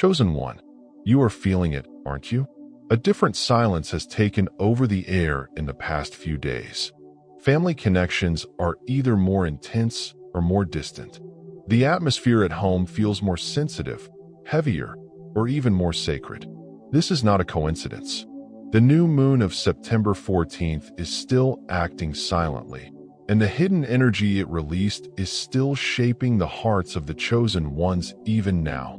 Chosen one, you are feeling it, aren't you? A different silence has taken over the air in the past few days. Family connections are either more intense or more distant. The atmosphere at home feels more sensitive, heavier, or even more sacred. This is not a coincidence. The new moon of September 14th is still acting silently, and the hidden energy it released is still shaping the hearts of the chosen ones even now.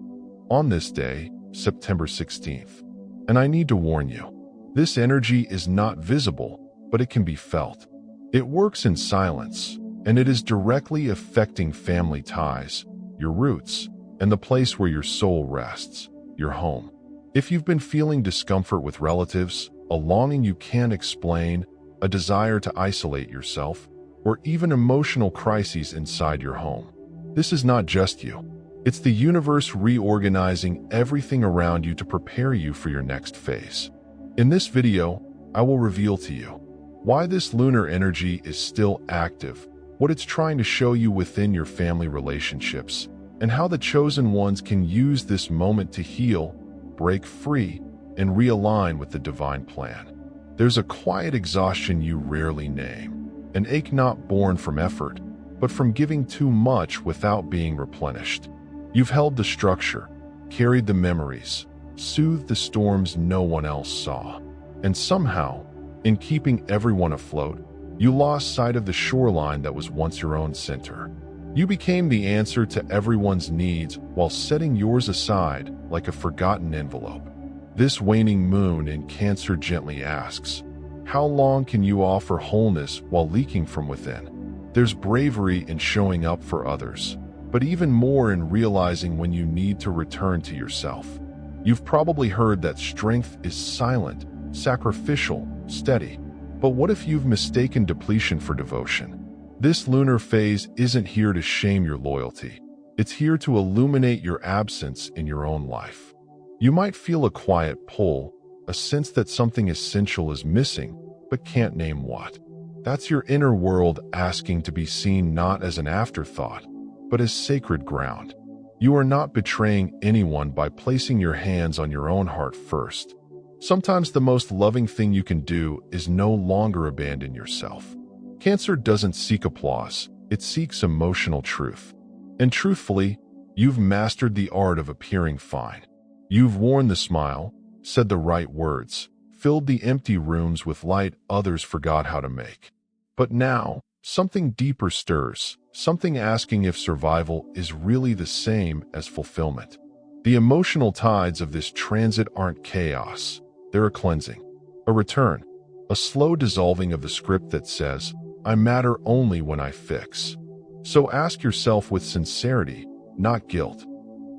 On this day, September 16th. And I need to warn you, this energy is not visible, but it can be felt. It works in silence, and it is directly affecting family ties, your roots, and the place where your soul rests, your home. If you've been feeling discomfort with relatives, a longing you can't explain, a desire to isolate yourself, or even emotional crises inside your home, this is not just you. It's the universe reorganizing everything around you to prepare you for your next phase. In this video, I will reveal to you why this lunar energy is still active, what it's trying to show you within your family relationships, and how the chosen ones can use this moment to heal, break free, and realign with the divine plan. There's a quiet exhaustion you rarely name, an ache not born from effort, but from giving too much without being replenished. You've held the structure, carried the memories, soothed the storms no one else saw. And somehow, in keeping everyone afloat, you lost sight of the shoreline that was once your own center. You became the answer to everyone's needs while setting yours aside like a forgotten envelope. This waning moon in Cancer gently asks, how long can you offer wholeness while leaking from within? There's bravery in showing up for others, but even more in realizing when you need to return to yourself. You've probably heard that strength is silent, sacrificial, steady. But what if you've mistaken depletion for devotion? This lunar phase isn't here to shame your loyalty. It's here to illuminate your absence in your own life. You might feel a quiet pull, a sense that something essential is missing, but can't name what. That's your inner world asking to be seen not as an afterthought, but as sacred ground. You are not betraying anyone by placing your hands on your own heart first. Sometimes the most loving thing you can do is no longer abandon yourself. Cancer doesn't seek applause, it seeks emotional truth. And truthfully, you've mastered the art of appearing fine. You've worn the smile, said the right words, filled the empty rooms with light others forgot how to make. But now, something deeper stirs, something asking if survival is really the same as fulfillment. The emotional tides of this transit aren't chaos, they're a cleansing, a return, a slow dissolving of the script that says, I matter only when I fix. So ask yourself with sincerity, not guilt.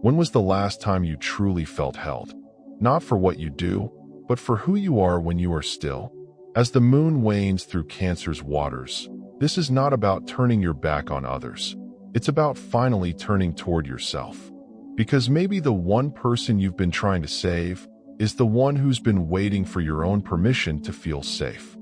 When was the last time you truly felt held? Not for what you do, but for who you are when you are still. As the moon wanes through Cancer's waters, this is not about turning your back on others. It's about finally turning toward yourself. Because maybe the one person you've been trying to save is the one who's been waiting for your own permission to feel safe.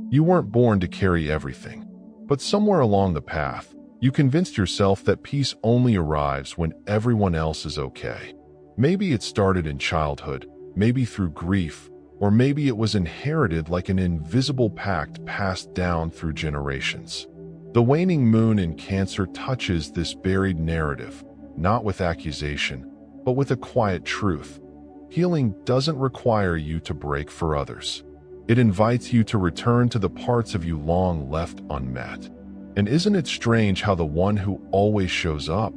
You weren't born to carry everything, but somewhere along the path, you convinced yourself that peace only arrives when everyone else is okay. Maybe it started in childhood, maybe through grief, or maybe it was inherited like an invisible pact passed down through generations. The waning moon in Cancer touches this buried narrative, not with accusation, but with a quiet truth. Healing doesn't require you to break for others. It invites you to return to the parts of you long left unmet. And isn't it strange how the one who always shows up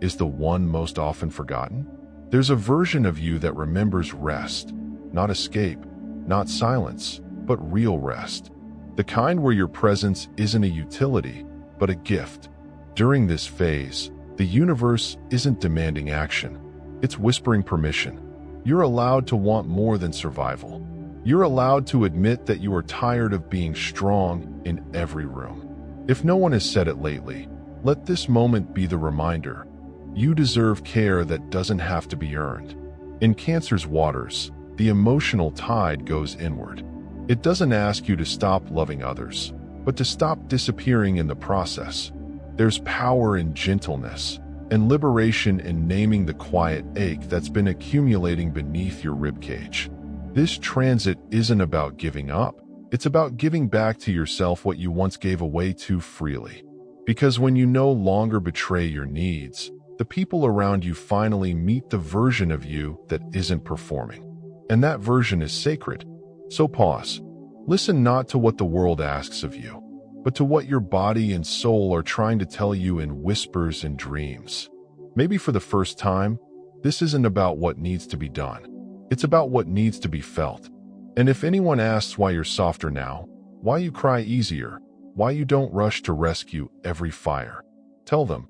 is the one most often forgotten? There's a version of you that remembers rest, not escape, not silence, but real rest. The kind where your presence isn't a utility, but a gift. During this phase, the universe isn't demanding action. It's whispering permission. You're allowed to want more than survival. You're allowed to admit that you are tired of being strong in every room. If no one has said it lately, let this moment be the reminder. You deserve care that doesn't have to be earned. In Cancer's waters, the emotional tide goes inward. It doesn't ask you to stop loving others, but to stop disappearing in the process. There's power in gentleness, and liberation in naming the quiet ache that's been accumulating beneath your ribcage. This transit isn't about giving up. It's about giving back to yourself what you once gave away too freely. Because when you no longer betray your needs, the people around you finally meet the version of you that isn't performing. And that version is sacred. So pause. Listen not to what the world asks of you, but to what your body and soul are trying to tell you in whispers and dreams. Maybe for the first time, this isn't about what needs to be done. It's about what needs to be felt. And if anyone asks why you're softer now, why you cry easier, why you don't rush to rescue every fire, tell them,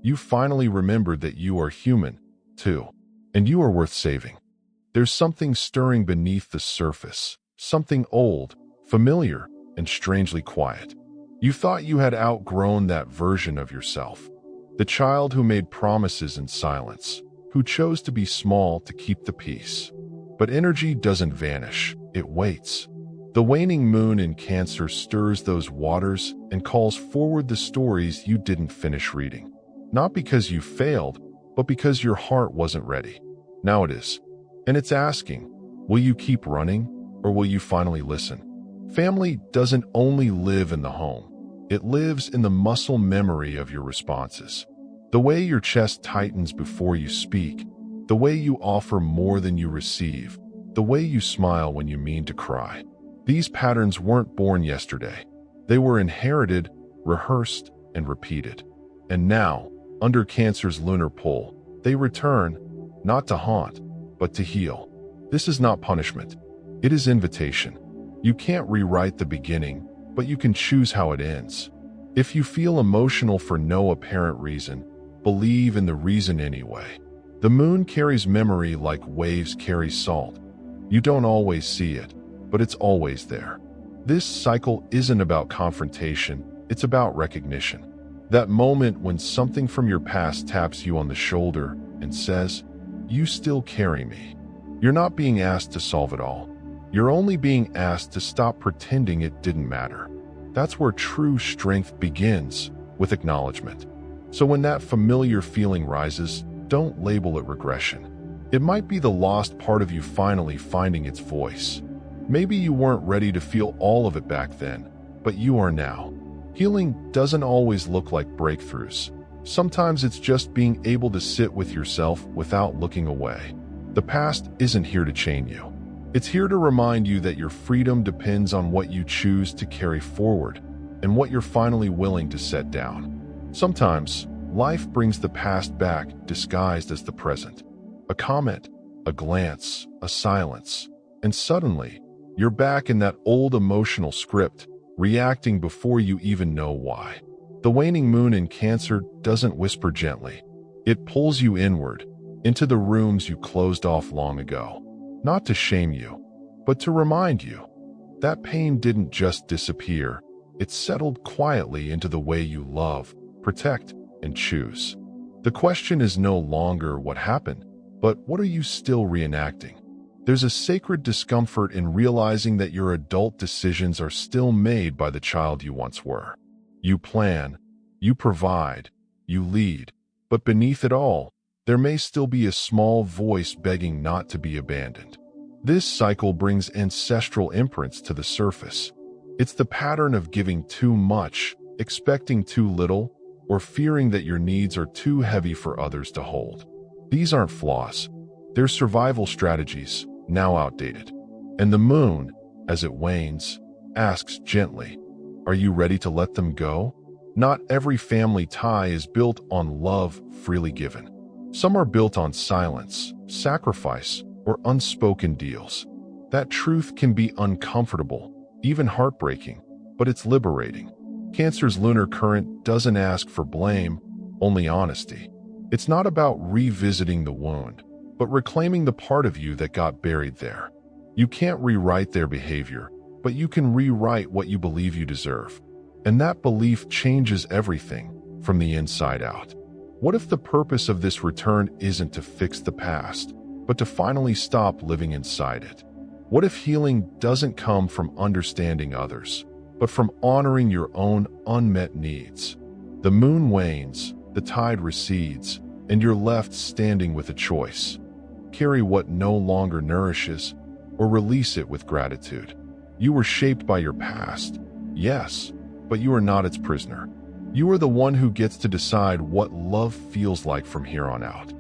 you finally remembered that you are human, too, and you are worth saving. There's something stirring beneath the surface, something old, familiar, and strangely quiet. You thought you had outgrown that version of yourself, the child who made promises in silence, who chose to be small to keep the peace. But energy doesn't vanish, it waits. The waning moon in Cancer stirs those waters and calls forward the stories you didn't finish reading. Not because you failed, but because your heart wasn't ready. Now it is. And it's asking, will you keep running, or will you finally listen? Family doesn't only live in the home. It lives in the muscle memory of your responses. The way your chest tightens before you speak, the way you offer more than you receive, the way you smile when you mean to cry. These patterns weren't born yesterday. They were inherited, rehearsed, and repeated. And now, under Cancer's lunar pull, they return, not to haunt, but to heal. This is not punishment. It is invitation. You can't rewrite the beginning, but you can choose how it ends. If you feel emotional for no apparent reason, believe in the reason anyway. The moon carries memory like waves carry salt. You don't always see it, but it's always there. This cycle isn't about confrontation, it's about recognition. That moment when something from your past taps you on the shoulder and says, "You still carry me." You're not being asked to solve it all. You're only being asked to stop pretending it didn't matter. That's where true strength begins, with acknowledgement. So when that familiar feeling rises, don't label it regression. It might be the lost part of you finally finding its voice. Maybe you weren't ready to feel all of it back then, but you are now. Healing doesn't always look like breakthroughs. Sometimes it's just being able to sit with yourself without looking away. The past isn't here to chain you. It's here to remind you that your freedom depends on what you choose to carry forward and what you're finally willing to set down. Sometimes, life brings the past back disguised as the present. A comment, a glance, a silence, and suddenly, you're back in that old emotional script, reacting before you even know why. The waning moon in Cancer doesn't whisper gently. It pulls you inward, into the rooms you closed off long ago. Not to shame you, but to remind you. That pain didn't just disappear. It settled quietly into the way you love, protect, and choose. The question is no longer what happened, but what are you still reenacting? There's a sacred discomfort in realizing that your adult decisions are still made by the child you once were. You plan, you provide, you lead, but beneath it all, there may still be a small voice begging not to be abandoned. This cycle brings ancestral imprints to the surface. It's the pattern of giving too much, expecting too little, or fearing that your needs are too heavy for others to hold. These aren't flaws. They're survival strategies, now outdated. And the moon, as it wanes, asks gently, are you ready to let them go? Not every family tie is built on love freely given. Some are built on silence, sacrifice, or unspoken deals. That truth can be uncomfortable, even heartbreaking, but it's liberating. Cancer's lunar current doesn't ask for blame, only honesty. It's not about revisiting the wound, but reclaiming the part of you that got buried there. You can't rewrite their behavior, but you can rewrite what you believe you deserve. And that belief changes everything from the inside out. What if the purpose of this return isn't to fix the past, but to finally stop living inside it? What if healing doesn't come from understanding others, but from honoring your own unmet needs? The moon wanes, the tide recedes, and you're left standing with a choice. Carry what no longer nourishes, or release it with gratitude. You were shaped by your past, yes, but you are not its prisoner. You are the one who gets to decide what love feels like from here on out.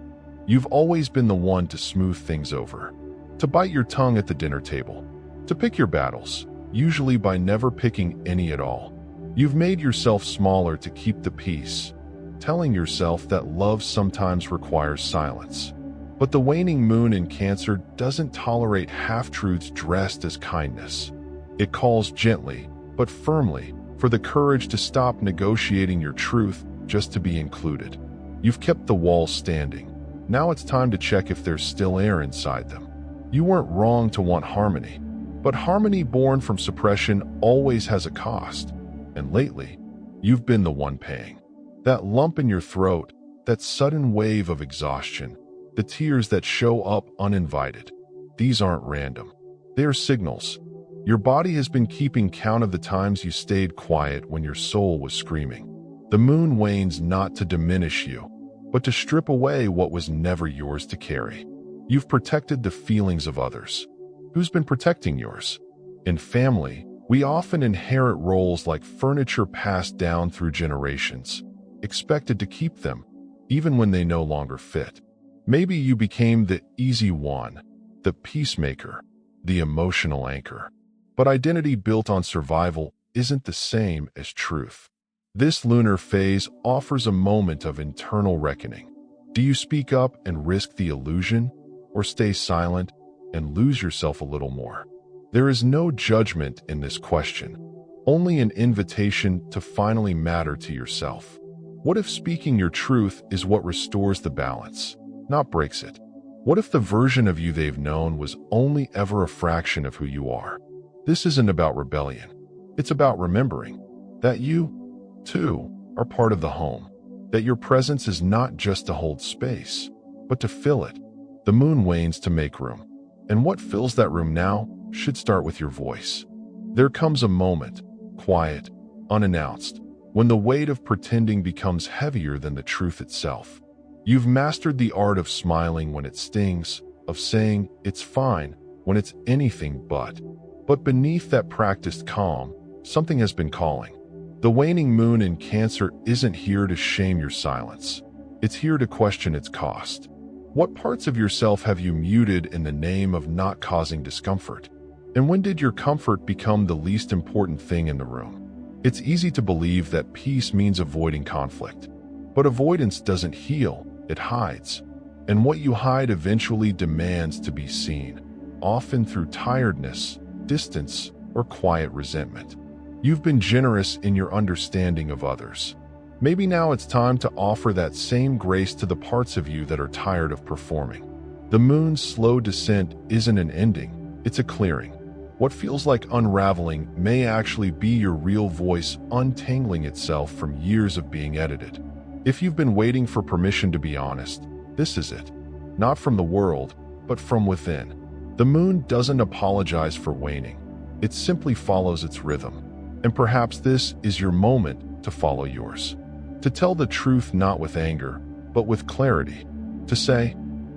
You've always been the one to smooth things over, to bite your tongue at the dinner table, to pick your battles, usually by never picking any at all. You've made yourself smaller to keep the peace, telling yourself that love sometimes requires silence. But the waning moon in Cancer doesn't tolerate half-truths dressed as kindness. It calls gently, but firmly, for the courage to stop negotiating your truth just to be included. You've kept the walls standing. Now it's time to check if there's still air inside them. You weren't wrong to want harmony, but harmony born from suppression always has a cost. And lately, you've been the one paying. That lump in your throat, that sudden wave of exhaustion, the tears that show up uninvited. These aren't random. They are signals. Your body has been keeping count of the times you stayed quiet when your soul was screaming. The moon wanes not to diminish you, but to strip away what was never yours to carry. You've protected the feelings of others. Who's been protecting yours? In family, we often inherit roles like furniture passed down through generations, expected to keep them, even when they no longer fit. Maybe you became the easy one, the peacemaker, the emotional anchor. But identity built on survival isn't the same as truth. This lunar phase offers a moment of internal reckoning. Do you speak up and risk the illusion, or stay silent and lose yourself a little more? There is no judgment in this question, only an invitation to finally matter to yourself. What if speaking your truth is what restores the balance, not breaks it? What if the version of you they've known was only ever a fraction of who you are? This isn't about rebellion. It's about remembering that you, too, are part of the home, that your presence is not just to hold space, but to fill it. The moon wanes to make room, and what fills that room now should start with your voice. There comes a moment, quiet, unannounced, when the weight of pretending becomes heavier than the truth itself. You've mastered the art of smiling when it stings, of saying it's fine when it's anything but. But beneath that practiced calm, something has been calling. The waning moon in Cancer isn't here to shame your silence. It's here to question its cost. What parts of yourself have you muted in the name of not causing discomfort? And when did your comfort become the least important thing in the room? It's easy to believe that peace means avoiding conflict. But avoidance doesn't heal, it hides. And what you hide eventually demands to be seen, often through tiredness, distance, or quiet resentment. You've been generous in your understanding of others. Maybe now it's time to offer that same grace to the parts of you that are tired of performing. The moon's slow descent isn't an ending, it's a clearing. What feels like unraveling may actually be your real voice untangling itself from years of being edited. If you've been waiting for permission to be honest, this is it. Not from the world, but from within. The moon doesn't apologize for waning. It simply follows its rhythm. And perhaps this is your moment to follow yours. To tell the truth not with anger, but with clarity. To say,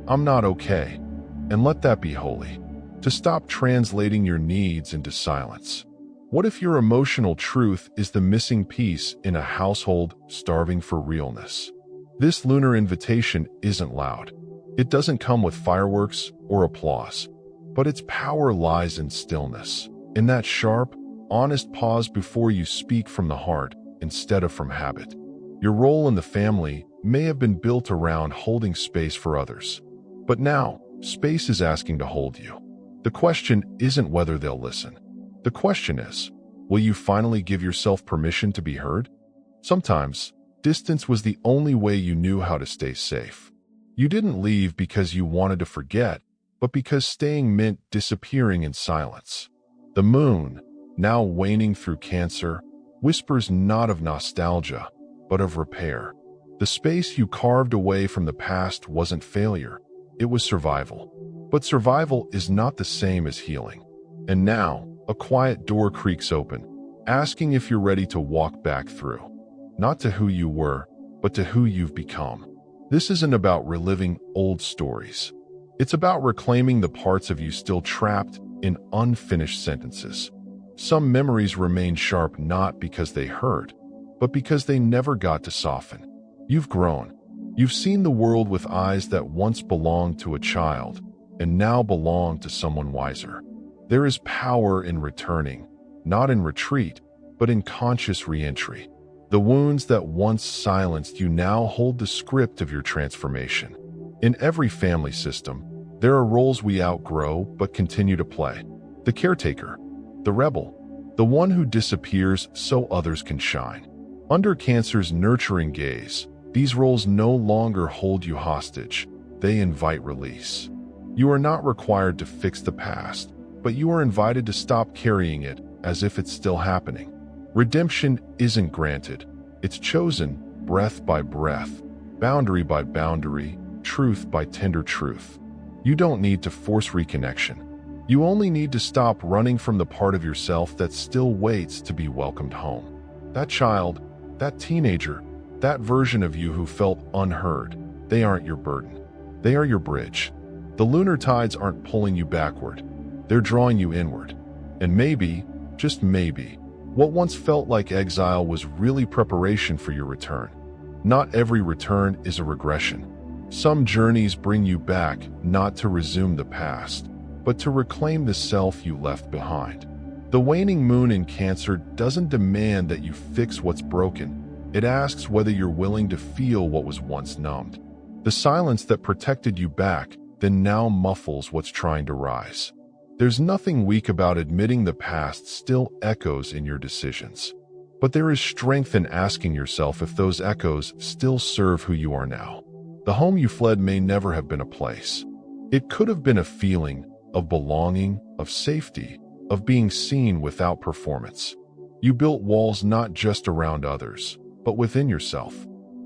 I'm not okay, and let that be holy. To stop translating your needs into silence. What if your emotional truth is the missing piece in a household starving for realness? This lunar invitation isn't loud. It doesn't come with fireworks or applause. But its power lies in stillness, in that sharp, honest pause before you speak from the heart instead of from habit. Your role in the family may have been built around holding space for others, but now space is asking to hold you. The question isn't whether they'll listen. The question is, will you finally give yourself permission to be heard? Sometimes, distance was the only way you knew how to stay safe. You didn't leave because you wanted to forget, but because staying meant disappearing in silence. The moon, now waning through Cancer, whispers not of nostalgia, but of repair. The space you carved away from the past wasn't failure, it was survival. But survival is not the same as healing. And now, a quiet door creaks open, asking if you're ready to walk back through. Not to who you were, but to who you've become. This isn't about reliving old stories. It's about reclaiming the parts of you still trapped in unfinished sentences. Some memories remain sharp not because they hurt, but because they never got to soften. You've grown. You've seen the world with eyes that once belonged to a child and now belong to someone wiser. There is power in returning, not in retreat, but in conscious re-entry. The wounds that once silenced you now hold the script of your transformation. In every family system, there are roles we outgrow but continue to play. The caretaker, the rebel, the one who disappears so others can shine. Under Cancer's nurturing gaze, these roles no longer hold you hostage. They invite release. You are not required to fix the past, but you are invited to stop carrying it as if it's still happening. Redemption isn't granted. It's chosen, breath by breath, boundary by boundary, truth by tender truth. You don't need to force reconnection. You only need to stop running from the part of yourself that still waits to be welcomed home. That child, that teenager, that version of you who felt unheard, they aren't your burden. They are your bridge. The lunar tides aren't pulling you backward. They're drawing you inward. And maybe, just maybe, what once felt like exile was really preparation for your return. Not every return is a regression. Some journeys bring you back not to resume the past, but to reclaim the self you left behind. The waning moon in Cancer doesn't demand that you fix what's broken. It asks whether you're willing to feel what was once numbed. The silence that protected you back then now muffles what's trying to rise. There's nothing weak about admitting the past still echoes in your decisions. But there is strength in asking yourself if those echoes still serve who you are now. The home you fled may never have been a place. It could have been a feeling of belonging, of safety, of being seen without performance. You built walls not just around others, but within yourself.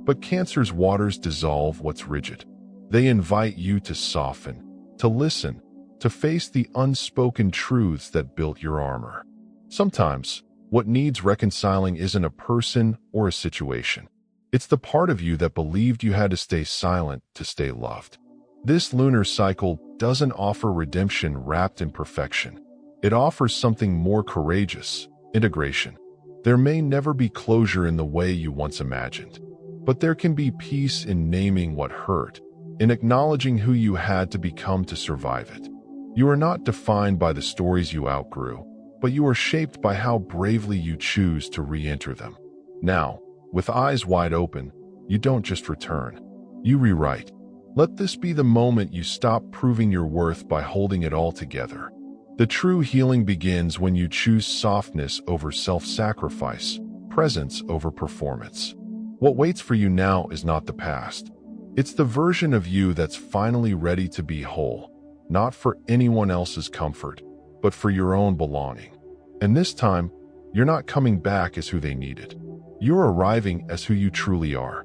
But Cancer's waters dissolve what's rigid. They invite you to soften, to listen, to face the unspoken truths that built your armor. Sometimes, what needs reconciling isn't a person or a situation. It's the part of you that believed you had to stay silent to stay loved. This lunar cycle doesn't offer redemption wrapped in perfection. It offers something more courageous, integration. There may never be closure in the way you once imagined, but there can be peace in naming what hurt, in acknowledging who you had to become to survive it. You are not defined by the stories you outgrew, but you are shaped by how bravely you choose to re-enter them. Now, with eyes wide open, you don't just return, you rewrite. Let this be the moment you stop proving your worth by holding it all together. The true healing begins when you choose softness over self-sacrifice, presence over performance. What waits for you now is not the past. It's the version of you that's finally ready to be whole, not for anyone else's comfort, but for your own belonging. And this time, you're not coming back as who they needed. You're arriving as who you truly are.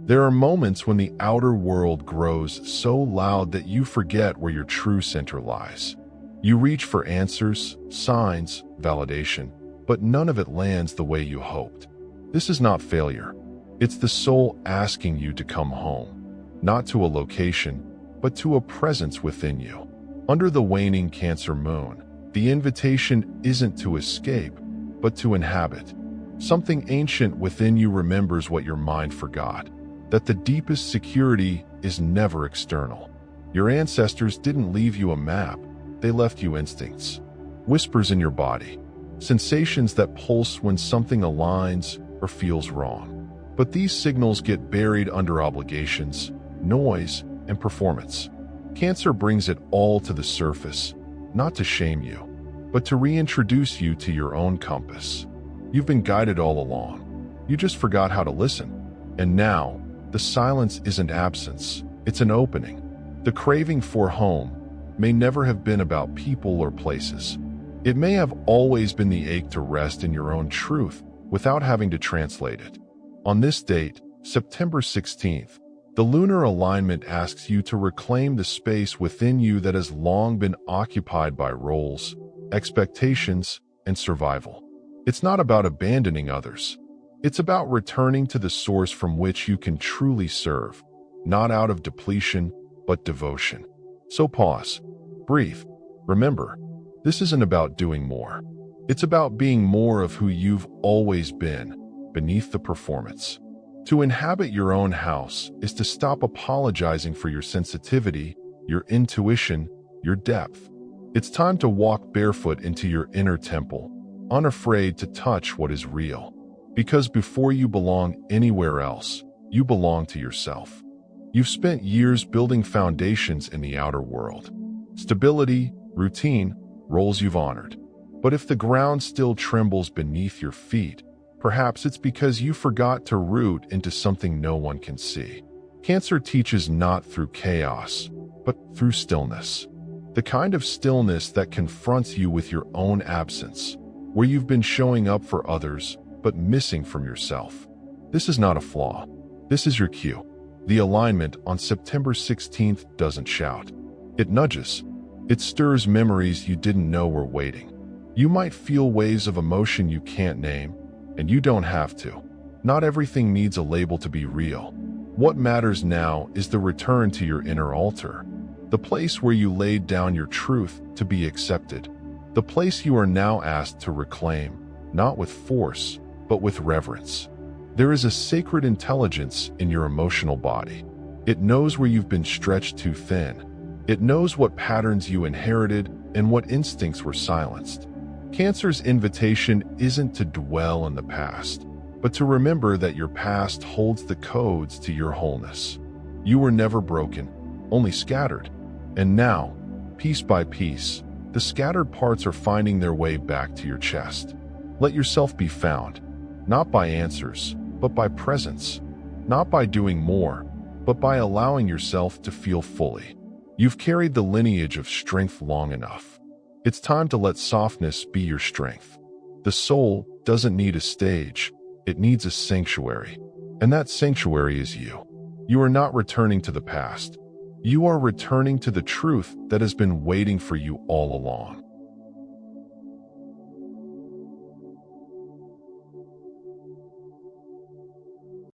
There are moments when the outer world grows so loud that you forget where your true center lies. You reach for answers, signs, validation, but none of it lands the way you hoped. This is not failure. It's the soul asking you to come home, not to a location, but to a presence within you. Under the waning Cancer moon, the invitation isn't to escape, but to inhabit. Something ancient within you remembers what your mind forgot, that the deepest security is never external. Your ancestors didn't leave you a map, they left you instincts, whispers in your body, sensations that pulse when something aligns or feels wrong. But these signals get buried under obligations, noise, and performance. Cancer brings it all to the surface, not to shame you, but to reintroduce you to your own compass. You've been guided all along. You just forgot how to listen. And now, the silence isn't absence, it's an opening. The craving for home may never have been about people or places. It may have always been the ache to rest in your own truth without having to translate it. On this date, September 16th, the lunar alignment asks you to reclaim the space within you that has long been occupied by roles, expectations, and survival. It's not about abandoning others. It's about returning to the source from which you can truly serve, not out of depletion, but devotion. So pause, breathe. Remember, this isn't about doing more. It's about being more of who you've always been, beneath the performance. To inhabit your own house is to stop apologizing for your sensitivity, your intuition, your depth. It's time to walk barefoot into your inner temple, unafraid to touch what is real. Because before you belong anywhere else, you belong to yourself. You've spent years building foundations in the outer world. Stability, routine, roles you've honored. But if the ground still trembles beneath your feet, perhaps it's because you forgot to root into something no one can see. Cancer teaches not through chaos, but through stillness. The kind of stillness that confronts you with your own absence, where you've been showing up for others, but missing from yourself. This is not a flaw. This is your cue. The alignment on September 16th doesn't shout. It nudges. It stirs memories you didn't know were waiting. You might feel waves of emotion you can't name, and you don't have to. Not everything needs a label to be real. What matters now is the return to your inner altar, the place where you laid down your truth to be accepted, the place you are now asked to reclaim, not with force, but with reverence. There is a sacred intelligence in your emotional body. It knows where you've been stretched too thin. It knows what patterns you inherited and what instincts were silenced. Cancer's invitation isn't to dwell in the past, but to remember that your past holds the codes to your wholeness. You were never broken, only scattered. And now, piece by piece, the scattered parts are finding their way back to your chest. Let yourself be found, not by answers, but by presence, not by doing more, but by allowing yourself to feel fully. You've carried the lineage of strength long enough. It's time to let softness be your strength. The soul doesn't need a stage, it needs a sanctuary. And that sanctuary is you. You are not returning to the past. You are returning to the truth that has been waiting for you all along.